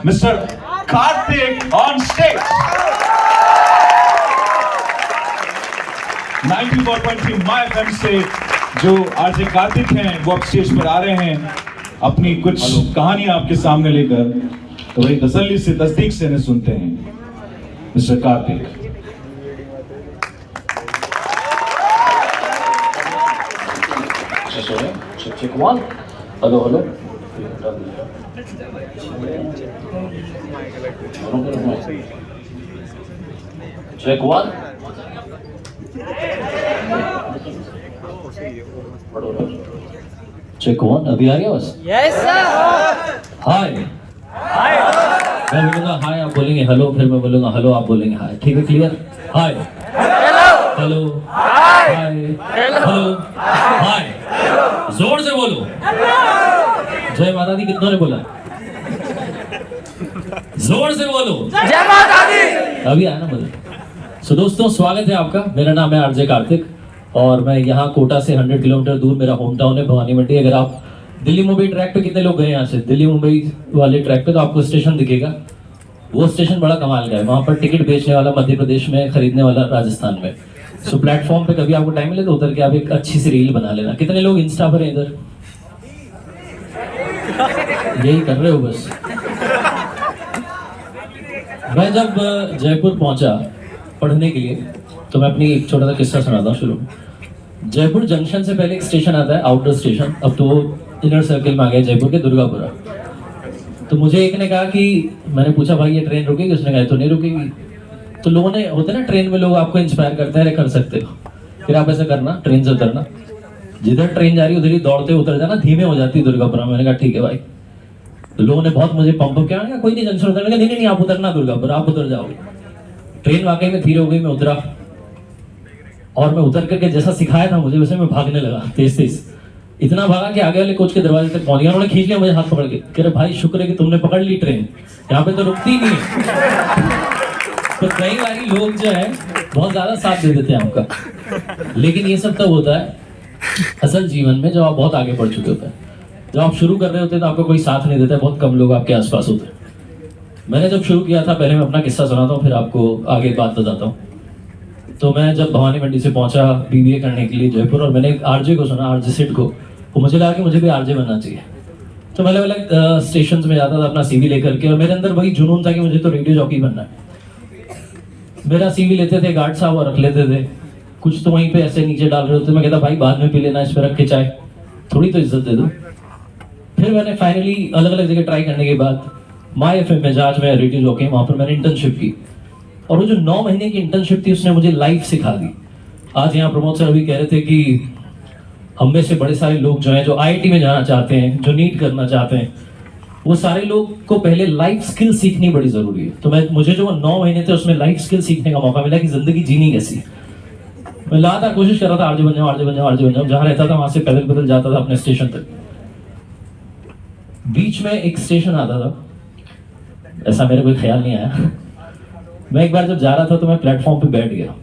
Mr. Karthik on stage. 94.3 My FM से जो RJ Kartik हैं वो अब स्टेज पर आ रहे हैं अपनी कुछ कहानियां आपके सामने लेकर, तो वही तसल्ली से तस्दीक से इन्हें सुनते हैं। Mister Kartik. Check one. Hello, hello. Check one. Check one. अभी आ गया बस? Yes sir. Hi. मैं बोलूँगा हाय, आप बोलेंगे हेलो, फिर मैं बोलूँगा हेलो, आप बोलेंगे हाय। ठीक है, क्लियर? हाय, हेलो, हाय, हेलो, हाय। जोर से बोलो। जय माता दी कितनों ने बोला? जोर से बोलो। जय माता दी। अभी आया ना बोलो। सो दोस्तों, स्वागत है आपका। मेरा नाम है आरजे कार्तिक और मैं यहाँ कोटा से 100 किलोमीटर दूर मेरा होम टाउन है भवानी मंडी। अगर आप दिल्ली मुंबई ट्रैक पे, कितने लोग गए यहाँ से दिल्ली मुंबई वाले ट्रैक पे, तो आपको स्टेशन दिखेगा। वो स्टेशन बड़ा कमाल का है। वहाँ पर टिकट बेचने वाला मध्य प्रदेश में, खरीदने वाला राजस्थान में। सो प्लेटफॉर्म पे कभी आपको टाइम मिले तो उतर के आप एक अच्छी सी रील बना लेना। कितने लोग इंस्टा पर हैं इधर? यही कर रहे हो बस। मैं जब जयपुर पहुंचा पढ़ने के लिए, तो मैं अपनी एक छोटा सा किस्सा सुनाता हूँ शुरू में। जयपुर जंक्शन से पहले एक स्टेशन आता है, आउटडोर स्टेशन। अब तो इनर सर्कल में आ गया जयपुर के, दुर्गापुरा। तो मुझे एक ने कहा कि, मैंने पूछा भाई ये ट्रेन रुकेगी? उसने कहा तो नहीं रुकेगी। तो लोगों ने, होते ना ट्रेन में लोग आपको इंस्पायर करते हैं, कर सकते हो, फिर आप ऐसा करना, ट्रेन से उतरना, जिधर ट्रेन जा रही है उधर ही दौड़ते उतर जाना, धीमे हो जाती है दुर्गापुरा। मैंने कहा ठीक है भाई। तो लोगों ने बहुत मुझे पंप अप किया, कोई नहीं जंक्शन उतरने का, नहीं आप उतरना दुर्गापुरा, आप उतर जाओगे। ट्रेन वाकई में धीरे हो गई, मैं उतरा और मैं उतर करके जैसा सिखाया था मुझे वैसे मैं भागने लगा तेज तेज। इतना भागा कि आगे वाले कोच के दरवाजे तक पहुंच गया। उन्होंने खींच लिया मुझे हाथ पकड़ के, कह रहे भाई शुक्र है कि तुमने पकड़ ली ट्रेन, यहाँ पे तो रुकती ही नहीं। तो कई बारी लोग जो है बहुत ज्यादा साथ दे देते हैं आपका, लेकिन ये सब तब होता है असल जीवन में जब आप बहुत आगे बढ़ चुके होते हैं। जब आप शुरू कर रहे होते हैं तो आपको कोई साथ नहीं देता है, बहुत कम लोग आपके आसपास होते हैं। मैंने जब शुरू किया था, पहले मैं अपना किस्सा सुनाता हूँ, फिर आपको आगे बात बताता हूँ। तो मैं जब भवानी मंडी से पहुंचा बीबीए करने के लिए जयपुर, और मैंने एक आरजे को सुना, आरजे सेठ को, तो मुझे लगा कि मुझे भी आरजे बनना चाहिए। तो मैं अलग अलग स्टेशन में जाता था अपना सीवी लेकर के, और मेरे अंदर वही जुनून था कि मुझे तो रेडियो जॉकी बनना है। मेरा सीवी लेते थे गार्ड साहब और रख लेते थे, कुछ तो वहीं पे ऐसे नीचे डाल रहे होते। मैं कहता भाई बाद में पी लेना, इस पर रख के चाय, थोड़ी तो इज्जत दे दो। फिर मैंने फाइनली अलग अलग जगह ट्राई करने के बाद माय एफएम में, जहाँ मैं रेडियो जॉकी, वहाँ पर मैंने इंटर्नशिप की। और वो जो 9 महीने की इंटर्नशिप थी उसने मुझे लाइफ सिखा दी। आज यहाँ प्रमोद सर अभी कह रहे थे कि हम में से बड़े सारे लोग जो हैं, जो आईआईटी में जाना चाहते हैं, जो नीट करना चाहते हैं, वो सारे लोग को पहले लाइफ स्किल सीखनी बड़ी जरूरी है। तो मुझे जो 9 महीने थे उसमें लाइफ स्किल सीखने का मौका मिला कि जिंदगी जीनी कैसी। मैं लगातार कोशिश कर रहा था आरजे बन जाऊं, आरजे बन जाऊं, आरजे बन जाऊं। जहाँ रहता था वहां से पैदल पैदल जाता था अपने स्टेशन तक। बीच में एक स्टेशन आता था, ऐसा मेरे कोई ख्याल नहीं आया। मैं एक बार जब जा रहा था तो मैं प्लेटफॉर्म पे बैठ गया,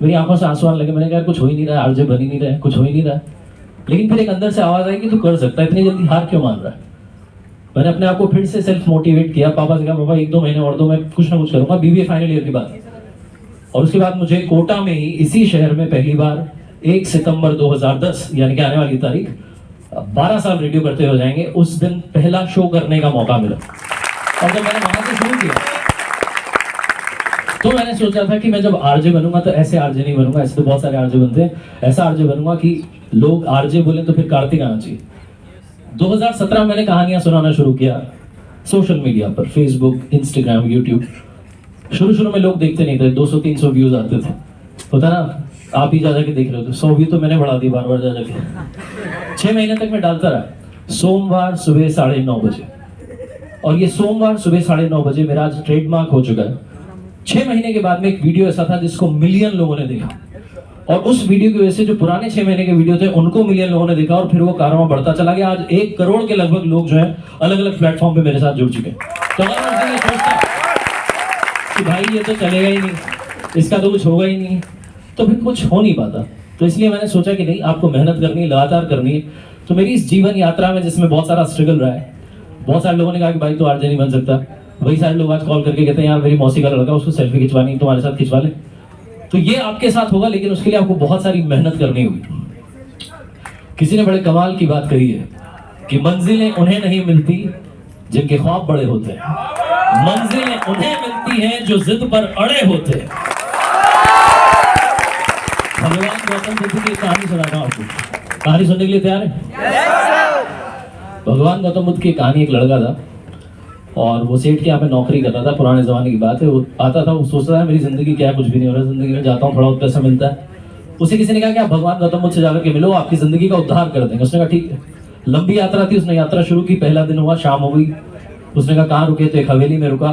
मेरी आंखों से आंसू आने लगे। मैंने कहा कुछ हो ही नहीं रहा, आरजे बन ही नहीं रहा, कुछ हो ही नहीं रहा। लेकिन फिर एक अंदर से आवाज आई कि तू कर सकता है, इतनी जल्दी हार क्यों मान रहा है। मैंने अपने आप को फिर से सेल्फ मोटिवेट किया। पापा से कहा पापा 1-2 महीने और दो, मैं कुछ ना कुछ करूंगा। बीबीए फाइनल ईयर की बात। और उसके बाद मुझे कोटा में ही, इसी शहर में पहली बार 1 सितंबर 2010, यानी कि आने वाली तारीख, 12 साल रेडियो करते हो जाएंगे, उस दिन पहला शो करने का मौका मिला। और जब मैंने वहां से शुरू किया तो मैंने सोचा था कि मैं जब आरजे बनूंगा तो ऐसे आरजे नहीं बनूंगा, ऐसे तो बहुत सारे आरजे बनते हैं, ऐसा आरजे बनूंगा कि लोग आरजे बोले तो फिर कार्तिक आना चाहिए। 2017 में मैंने कहानियां सुनाना शुरू किया सोशल मीडिया पर, फेसबुक, इंस्टाग्राम, यूट्यूब। शुरू में लोग देखते नहीं थे, 200-300 व्यूज आते थे, होता ना, आप ही जा जाके देख रहे हो। 100 व्यू तो मैंने बढ़ा दी बार जा जाके। 6 महीने तक मैं डालता रहा, सोमवार सुबह 9:30 बजे। और ये सोमवार सुबह 9:30 बजे मेरा आज ट्रेडमार्क हो चुका है। 6 महीने के बाद में एक वीडियो ऐसा था जिसको मिलियन लोगों ने देखा, और उस वीडियो की वजह से जो पुराने 6 महीने के वीडियो थे उनको मिलियन लोगों ने देखा, और फिर वो कारवां बढ़ता चला गया। आज 1 करोड़ के लगभग लोग जो है अलग अलग प्लेटफॉर्म पे मेरे साथ जुड़ चुके हैं। तो अगर मैं उस दिन ये सोचता कि भाई ये तो चलेगा ही नहीं, इसका तो कुछ होगा ही नहीं, तो फिर कुछ हो नहीं पाता। तो इसलिए मैंने सोचा कि नहीं, आपको मेहनत करनी है, लगातार करनी है। तो मेरी इस जीवन यात्रा में, जिसमें बहुत सारा स्ट्रगल रहा है, बहुत सारे लोगों ने कहा कि भाई तो आरजे नहीं बन सकता, वही सारे लोग आज कॉल करके कहते हैं यार मेरी मौसी का लड़का, उसको सेल्फी खिंचवानी, तुम्हारे साथ खिंचवा ले। तो ये आपके साथ होगा, लेकिन उसके लिए आपको बहुत सारी मेहनत करनी होगी। किसी ने बड़े कमाल की बात कही है कि मंजिलें उन्हें नहीं मिलती जिनके ख्वाब बड़े होते हैं, मंजिलें उन्हें मिलती हैं जो जिद पर अड़े होते हैं। भगवान गौतम बुद्ध की कहानी सुनाता हूं आपको। कहानी सुनने के लिए तैयार है? भगवान गौतम बुद्ध की कहानी, एक लड़का था और वो सेठ के यहाँ पे नौकरी कर रहा था। पुराने जमाने की बात है। वो आता था, वो सोचता था मेरी जिंदगी क्या है, कुछ भी नहीं हो रहा जिंदगी में, जाता हूँ थोड़ा बहुत पैसा मिलता है। उसे किसी ने कहा कि आप भगवान गौतम बुद्ध से जाकर के मिलो, आपकी जिंदगी का उद्धार कर देंगे। उसने कहा ठीक है। लंबी यात्रा थी, उसने यात्रा शुरू की। पहला दिन हुआ, शाम हो गई। उसने कहा कहाँ रुके? तो एक हवेली में रुका।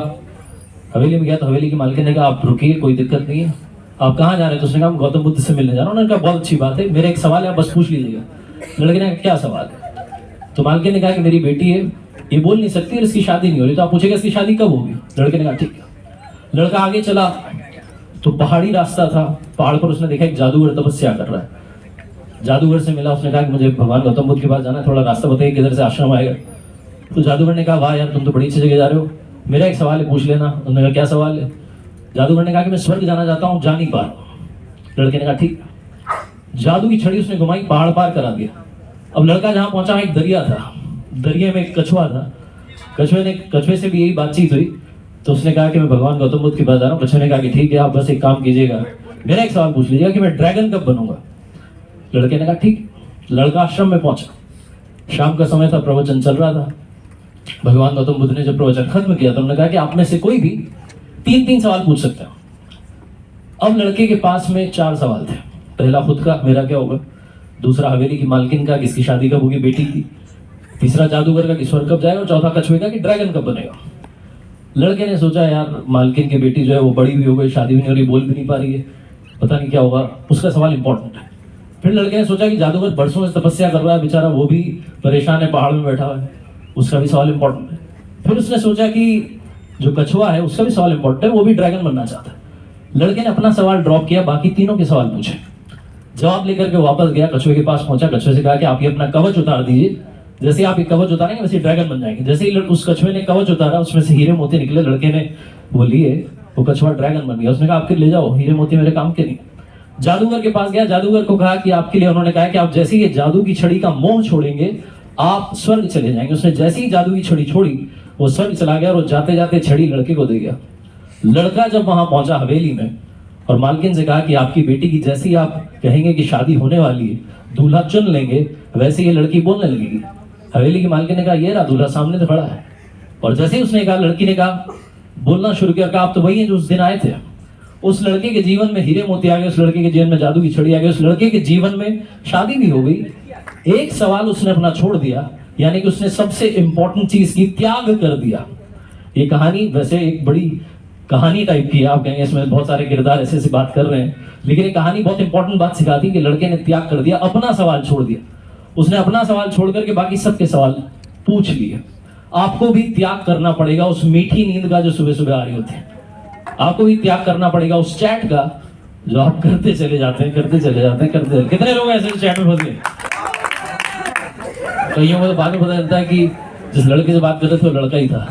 हवेली में गया तो हवेली की मालकिन ने कहा आप रुकिए, कोई दिक्कत नहीं है। आप कहाँ जा रहे हैं? तो उसने कहा गौतम बुद्ध से मिलने जा रहा हूँ। उन्होंने कहा बहुत अच्छी बात है, मेरा एक सवाल है, आप बस पूछ लीजिएगा। लड़के ने कहा क्या सवाल है? तो मालकिन ने कहा कि मेरी बेटी है, ये बोल नहीं सकती और इसकी शादी नहीं हो रही, तो आप पूछेगा इसकी शादी कब होगी? लड़के ने कहा ठीक है। लड़का आगे चला तो पहाड़ी रास्ता था। पहाड़ पर उसने देखा एक जादूगर तपस्या कर रहा है। जादूगर से मिला, उसने कहा कि मुझे भगवान गौतम बुद्ध के पास जाना है, थोड़ा रास्ता बताइए किधर से आश्रम आएगा। तो जादूगर ने कहा वाह यार तुम तो बड़ी अच्छी जगह जा रहे हो, मेरा एक सवाल है पूछ लेना। उन्होंने कहा क्या सवाल है? जादूगर ने कहा कि मैं स्वर्ग जाना चाहता हूँ, जा नहीं पा रहा। लड़के ने कहा ठीक। जादू की छड़ी उसने घुमाई, पहाड़ पार करा दिया। अब लड़का जहाँ पहुंचा एक दरिया था, दरिया में एक कछुआ था। कछुए से भी यही बातचीत हुई। तो उसने कहा कि मैं भगवान गौतम बुद्ध के पास जा रहा हूँ। कछुए ने कहा कि ठीक है, आप बस एक काम कीजिएगा, मेरा एक सवाल पूछ लीजिएगा कि मैं ड्रैगन कब बनूंगा। लड़के ने कहा ठीक। लड़का आश्रम में पहुंचा। शाम का समय था, प्रवचन चल रहा था। भगवान गौतम बुद्ध ने जब प्रवचन खत्म किया तो उन्होंने कहा कि आप में से कोई भी 3-3 सवाल पूछ सकते हो। अब लड़के के पास में 4 सवाल थे। पहला खुद का, मेरा क्या होगा। दूसरा हवेली की मालकिन का, किसकी शादी कब होगी बेटी की। तीसरा जादूगर का, कि स्वर्ग कब जाएगा। और चौथा कछुए का, कि ड्रैगन कब बनेगा। लड़के ने सोचा यार मालकिन की बेटी जो है वो बड़ी भी हो गई, शादी भी नहीं हो रही, बोल भी नहीं पा रही है, पता नहीं क्या होगा, उसका सवाल इंपॉर्टेंट है। फिर लड़के ने सोचा कि जादूगर बरसों से तपस्या कर रहा है बेचारा, वो भी परेशान है, पहाड़ में बैठा हुआ है, उसका भी सवाल इंपॉर्टेंट है। फिर उसने सोचा कि जो कछुआ है उसका भी सवाल इंपॉर्टेंट है, वो भी ड्रैगन बनना चाहता है। लड़के ने अपना सवाल ड्रॉप किया, बाकी तीनों के सवाल पूछे। जवाब लेकर के वापस गया, कछुए के पास पहुंचा। कछुए से कहा कि आप ये अपना कवच उतार दीजिए, जैसे आप ये कवच उतारेंगे वैसे ड्रैगन बन जाएंगे। जैसे ही उस कछुए ने कवच उतारा, उसमें से हीरे मोती निकले। लड़के ने वो लिए, वो कछुआ ड्रैगन बन गया। उसने कहा आपके ले जाओ, हीरे मोती मेरे काम के नहीं। जादूगर के पास गया, जादूगर को कहा कि आपके लिए, उन्होंने कहा कि आप जैसे ही जादू की छड़ी का मोह छोड़ेंगे आप स्वर्ग चले जाएंगे। उसने जैसे ही जादू की छड़ी छोड़ी, वो स्वर्ग चला गया और जाते जाते छड़ी लड़के को दे गया। लड़का जब वहां पहुंचा हवेली में और मालकिन से कहा कि आपकी बेटी की जैसे ही आप कहेंगे कि शादी होने वाली है, दूल्हा चुन लेंगे, वैसे ये लड़की बोलने लगेगी। हवेली की मालकिन ने कहा ये रहा दूल्हा, सामने तो खड़ा है। और जैसे ही उसने कहा, लड़की ने कहा, बोलना शुरू किया, कहा आप तो वही हैं जो उस दिन आए थे। उस लड़के के जीवन में हीरे मोती आ गए, उस लड़के के जीवन में जादू की छड़ी आ गई, उस लड़के के जीवन में शादी भी हो गई। एक सवाल उसने अपना छोड़ दिया, यानी कि उसने सबसे इंपॉर्टेंट चीज की त्याग कर दिया। ये कहानी वैसे एक बड़ी कहानी टाइप की है, आप कहेंगे इसमें बहुत सारे किरदार ऐसे बात कर रहे हैं, लेकिन ये कहानी बहुत इंपॉर्टेंट बात सिखाती है कि लड़के ने त्याग कर दिया, अपना सवाल छोड़ दिया। उसने अपना सवाल छोड़ करके बाकी सबके सवाल पूछ लिए। आपको भी त्याग करना पड़ेगा उस मीठी नींद का जो सुबह सुबह आ रही होती है। आपको भी त्याग करना पड़ेगा उस चैट का जो आप करते चले जाते हैं, करते चले जाते हैं, करते। कितने लोग ऐसे चैट में फंस गए? कईयों को तो बाद में पता चलता है कि जिस लड़के से बात कर रहे थे वो लड़का ही था।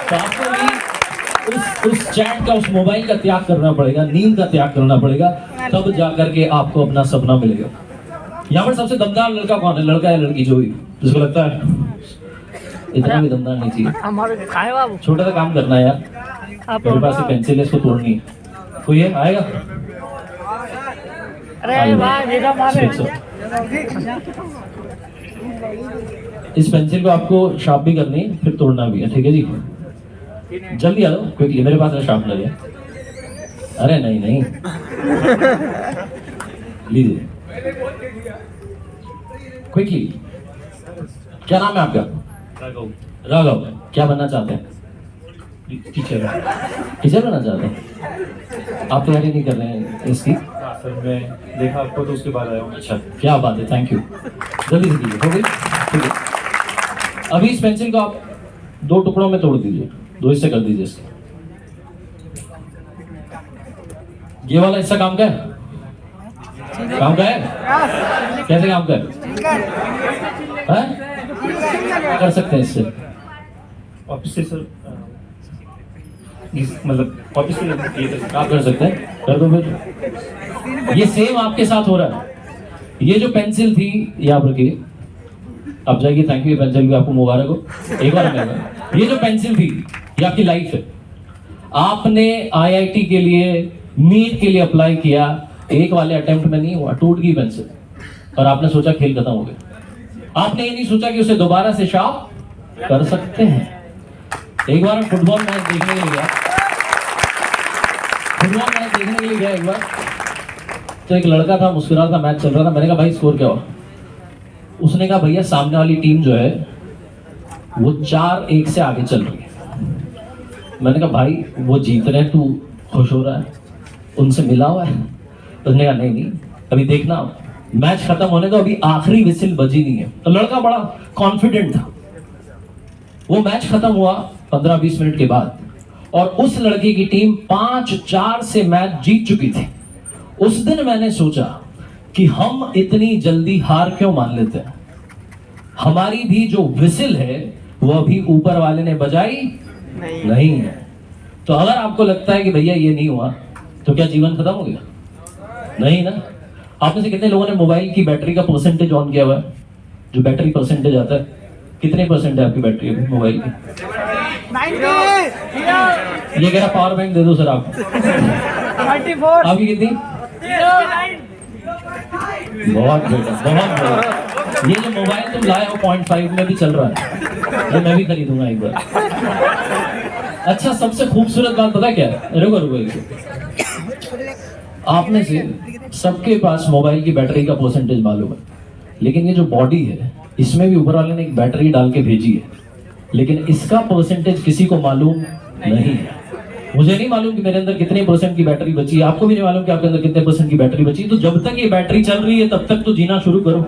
तो आपको भी उस चैट का, उस मोबाइल का त्याग करना पड़ेगा, नींद का त्याग करना पड़ेगा, तब जाकर के आपको अपना सपना मिलेगा। यहाँ पर सबसे दमदार लड़का कौन है? लड़का है लड़की, जो भी जिसको लगता है इतना भी दमदार नहीं चाहिए। छोटा सा काम करना है यार, मेरे पास पेंसिल है, इसको तोड़नी है। कोई है आएगा? इस पेंसिल को आपको शार्प भी करनी है, फिर तोड़ना भी है, ठीक है जी? जल्दी आ जाओ क्विकली, मेरे पास शार्पनर है। अरे नहीं नहीं, लीजिए क्विकली। क्या नाम है आपका? राघव। राघव, क्या बनना चाहते हैं? टीचर। टीचर बनना चाहते हैं? आप तैयारी नहीं कर रहे हैं इसकी? सर मैं देखा आपको तो उसके बाद आया हूँ। अच्छा, क्या बात है, थैंक यू। जल्दी से कीजिए, हो गई? ठीक है। अभी इस पेंसिल को आप 2 टुकड़ों में तोड़ दीजिए, 2 हिस्से कर दीजिए इसके। ये वाला हिस्सा काम का है? काम का है? कैसे काम का है? कर सकते हैं इससे? वापस से सर मतलब वापस से ये कर आप कर सकते हैं, कर दो फिर। ये सेम आपके साथ हो रहा है। ये जो पेंसिल थी, ये आप रखिए, आप जाइए, थैंक यू, पेंसिल भी आपको मुबारक हो। एक बार मैं, ये जो पेंसिल थी ये आपकी लाइफ है। आपने आईआईटी के लिए, नीट के लिए अप्लाई किया, एक वाले अटेम्प्ट में नहीं हुआ, टूट गई पेंसिल, और आपने सोचा खेल खत्म हो गया। आपने ये नहीं सोचा कि उसे दोबारा से शार्प कर सकते हैं। एक बार फुटबॉल मैच देखने के लिए गया, फुटबॉल मैच देखने के लिए गया एक बार, तो एक लड़का था, मुस्कुरा था, मैच चल रहा था। मैंने कहा भाई स्कोर क्या हुआ? उसने कहा भैया सामने वाली टीम जो है वो 4-1 से आगे चल रही है। मैंने कहा भाई वो जीत रहे हैं, तू खुश हो रहा है, उनसे मिला हुआ है? उसने कहा नहीं नहीं, अभी देखना, मैच खत्म होने दो, अभी आखिरी विसिल बजी नहीं है। तो लड़का बड़ा कॉन्फिडेंट था। वो मैच खत्म हुआ 15-20 मिनट के बाद, और उस लड़के की टीम 5-4 से मैच जीत चुकी थी। उस दिन मैंने सोचा कि हम इतनी जल्दी हार क्यों मान लेते हैं। हमारी भी जो विसिल है वो अभी ऊपर वाले ने बजाई नहीं है। तो अगर आपको लगता है कि भैया ये नहीं हुआ, तो क्या जीवन खत्म हो गया? नहीं ना। आप में से कितने लोगों ने मोबाइल की बैटरी का परसेंटेज ऑन किया हुआ है? जो बैटरी परसेंटेज आता है, कितने परसेंट है आपकी बैटरी अभी मोबाइल की? 90। ये कह रहा पावर बैंक दे दो सर आप। 94। आपकी कितनी? बहुत बेटा, बहुत बेटा। ये जो मोबाइल तुम लाए हो 0.5 में भी चल रहा है, ये मैं भी खरीदूंगा एक बार। अच्छा, सबसे खूबसूरत बात पता क्या है? रुको रुको एक सेकंड। आप में से सबके पास मोबाइल की बैटरी का परसेंटेज मालूम है, लेकिन ये जो बॉडी है इसमें भी ऊपर वाले ने एक बैटरी डाल के भेजी है, लेकिन इसका परसेंटेज किसी को मालूम नहीं है। मुझे नहीं मालूम कि मेरे अंदर कितने परसेंट की बैटरी बची है, आपको भी नहीं मालूम कि आपके अंदर कितने परसेंट की बैटरी बची है। तो जब तक ये बैटरी चल रही है तब तक तो जीना शुरू करो।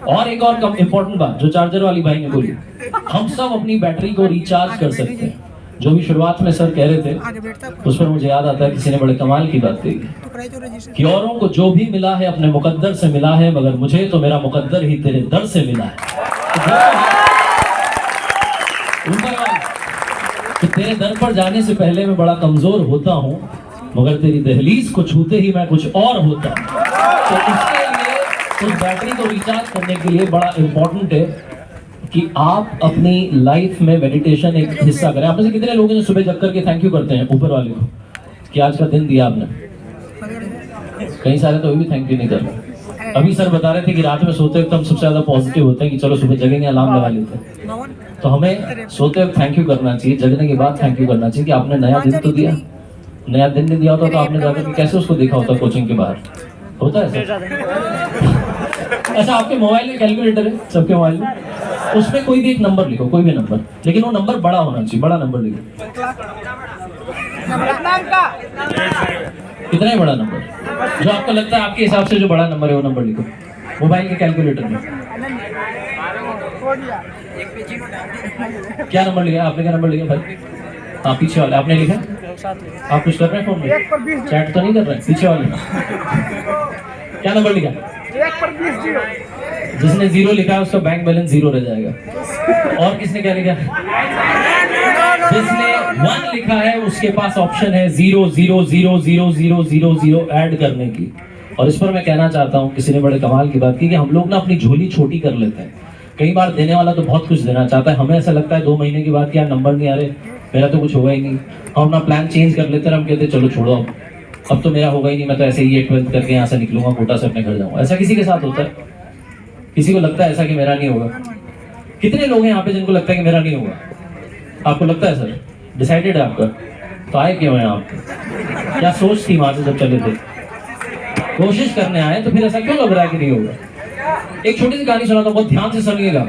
और एक और कम इंपॉर्टेंट बात जो चार्जर वाली भाई ने बोली, हम सब अपनी बैटरी को रिचार्ज कर सकते हैं। जो भी शुरुआत में सर कह रहे थे, उस पर मुझे याद आता है किसी ने बड़े कमाल की बात कही कि औरों को जो भी मिला है अपने मुकद्दर से मिला है, मगर मुझे तो मेरा मुकद्दर ही तेरे दर से मिला है। तो तेरे दर पर जाने से पहले मैं बड़ा कमजोर होता हूँ, मगर तेरी दहलीज को छूते ही मैं कुछ और होता हूँ। तो इसके लिए उस बैटरी को रिचार्ज करने के लिए बड़ा इंपॉर्टेंट है कि आप अपनी लाइफ में मेडिटेशन एक हिस्सा करें। आप में से कितने लोग हैं सुबह जग करके थैंक यू करते हैं ऊपर वाले को कि आज का दिन दिया आपने? कई सारे तो भी थैंक यू नहीं कर रहे। अभी सर बता रहे थे कि रात में सोते वक्त हम सबसे ज्यादा पॉजिटिव होते हैं कि चलो सुबह जगेंगे, अलार्म लगा लेते हैं। तो हमें सोते वक्त थैंक यू करना चाहिए, जगने के बाद थैंक यू करना चाहिए कि आपने नया दिन तो दिया। नया दिन नहीं दिया होता तो आपने जाकर के कैसे उसको देखा होता कोचिंग के बाहर? होता है सर? अच्छा, आपके मोबाइल में कैलकुलेटर है सबके मोबाइल में, उसमें कोई भी एक नंबर लिखो, कोई भी नंबर, लेकिन वो नंबर बड़ा होना चाहिए, बड़ा नंबर लिखो। कितना ही बड़ा नंबर जो आपको लगता है आपके हिसाब से जो बड़ा नंबर है वो नंबर लिखो मोबाइल के कैलकुलेटर में। क्या नंबर लिखा आपने? क्या नंबर लिखा भाई? हाँ, पीछे वाले आपने लिखा। आप कुछ कर रहे हैं फोन में? चैट तो नहीं कर रहे हैं? पीछे वाले क्या नंबर लिखा? 1 पर 20 जीरो। जिसने 0 लिखा है उसका बैंक बैलेंस 0 रह जाएगा। और किसने क्या लिखा? जिसने 1 लिखा है उसके पास ऑप्शन है 0 0 0 0 0 0 0 ऐड करने की। और इस पर मैं कहना चाहता हूँ, किसी ने बड़े कमाल की बात की कि हम लोग ना अपनी झोली छोटी कर लेते हैं। कई बार देने वाला तो बहुत कुछ देना चाहता है, हमें ऐसा लगता है 2 महीने के बाद क्या नंबर नहीं आ रहे, मेरा तो कुछ होगा ही नहीं। हम अपना प्लान चेंज कर लेते हैं, हम कहते हैं चलो छोड़ो, अब तो मेरा होगा ही नहीं, मैं तो ऐसे ही 12th करके यहाँ से निकलूंगा, कोटा से अपने घर जाऊंगा। ऐसा किसी के साथ होता है? किसी को लगता है ऐसा कि मेरा नहीं होगा? कितने लोग हैं यहाँ पे जिनको लगता है कि मेरा नहीं होगा? आपको लगता है सर? डिसाइडेड है आपका? तो आए क्यों हैं आप? क्या सोच थी वहां से जब चले थे? कोशिश करने आए तो फिर ऐसा क्यों लग रहा है कि नहीं होगा? एक छोटी सी कहानी सुनाता हूं, बहुत ध्यान से सुनिएगा।